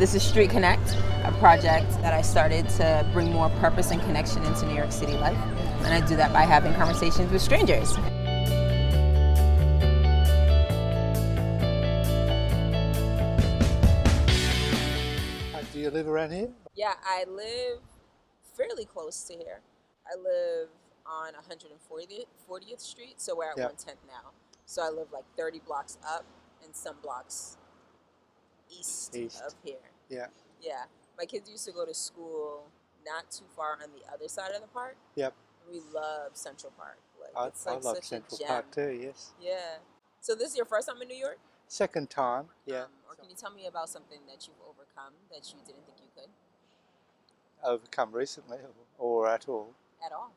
This is Street Connect, a project that I started to bring more purpose and connection into New York City life. And I do that by having conversations with strangers. Do you live around here? Yeah, I live fairly close to here. I live on 140th Street, so we're at Yeah. 110th now. So I live like 30 blocks up and some blocks east. Of here. Yeah. Yeah, my kids used to go to school not too far on the other side of the park. Yep. We love Central Park. It's I like love such Central a gem. Park too, yes. Yeah. So this is your first time in New York? Second time, yeah. Or can you tell me about something that you've overcome that you didn't think you could? Overcome recently or at all? At all.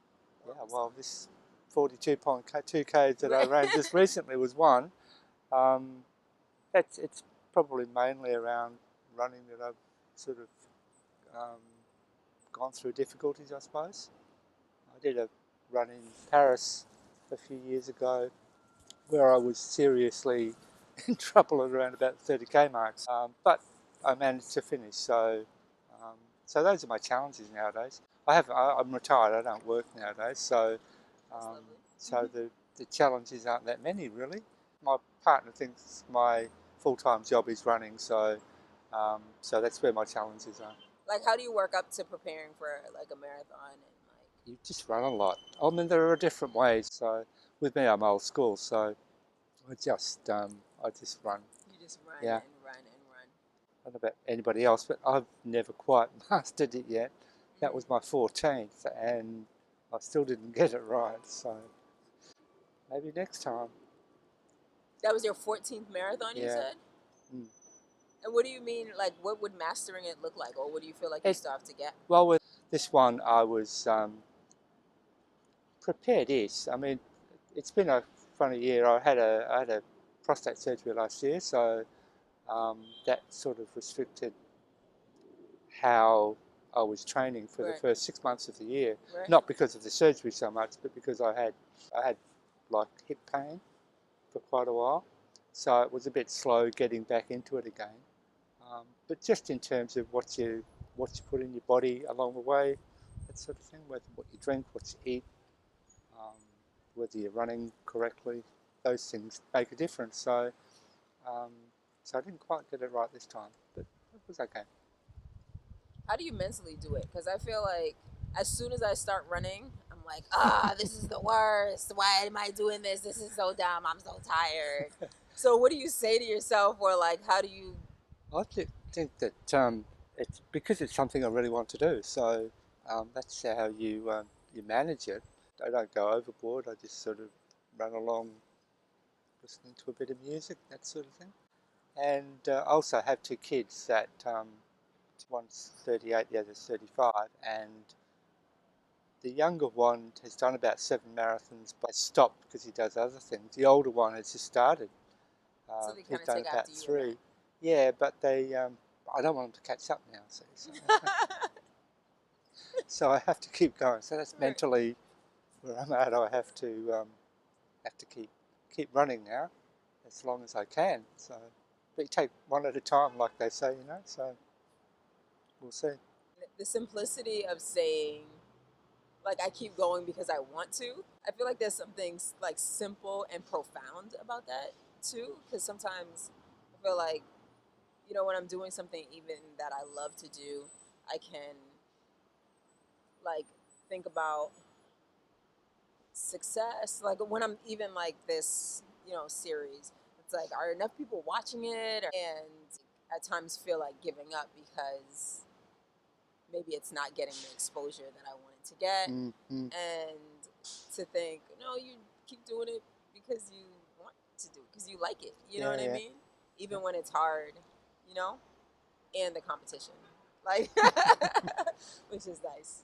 Yeah, well, this 42.2K that I ran just recently was one. It's probably mainly around running that I've sort of gone through difficulties, I suppose. I did a run in Paris a few years ago where I was seriously in trouble at around about 30K marks, but I managed to finish. So those are my challenges nowadays. I'm retired. I don't work nowadays, so the challenges aren't that many really. My partner thinks my full-time job is running, so that's where my challenges are. Like, how do you work up to preparing for like a marathon and like? You just run a lot. I mean, there are different ways. So with me, I'm old school, so I just run. You just run Yeah. and run and run. I don't know about anybody else, but I've never quite mastered it yet. That was my 14th, and I still didn't get it right. So maybe next time. That was your 14th marathon, you Yeah. said? Mm. And what do you mean, like, what would mastering it look like? Or what do you feel like you still have to get? Well, with this one, I was prepared-ish. I mean, it's been a funny year. I had a prostate surgery last year, so that sort of restricted how I was training for the Right. first 6 months of the year. Right. Not because of the surgery so much, but because I had like hip pain for quite a while, so it was a bit slow getting back into it again. But just in terms of what you put in your body along the way, that sort of thing, what you drink, what you eat, whether you're running correctly, those things make a difference. So I didn't quite get it right this time, but it was okay. How do you mentally do it? Because I feel like as soon as I start running, I'm like, this is the worst. Why am I doing this? This is so dumb. I'm so tired. So what do you say to yourself, or like, how do you? I think that it's because it's something I really want to do. So that's how you manage it. I don't go overboard. I just sort of run along, listening to a bit of music, that sort of thing. And I also have two kids that one's 38, the other's 35, and the younger one has done about 7 marathons, but stopped because he does other things. The older one has just started. So they he's kind of done take about after you. 3. Yeah, but they, I don't want them to catch up now, so so I have to keep going. So that's mentally where I'm at. I have to keep running now, as long as I can. So, but you take one at a time, like they say, So we'll see. The simplicity of saying, like, I keep going because I want to. I feel like there's something like simple and profound about that too. Because sometimes I feel like, when I'm doing something even that I love to do, I can like think about success. Like when I'm even like this, series, it's like, are enough people watching it? And at times feel like giving up because maybe it's not getting the exposure that I wanted to get. Mm-hmm. And to think, no, you keep doing it because you want to do it, because you like it. You know what I mean? Even when it's hard, and the competition, like, which is nice.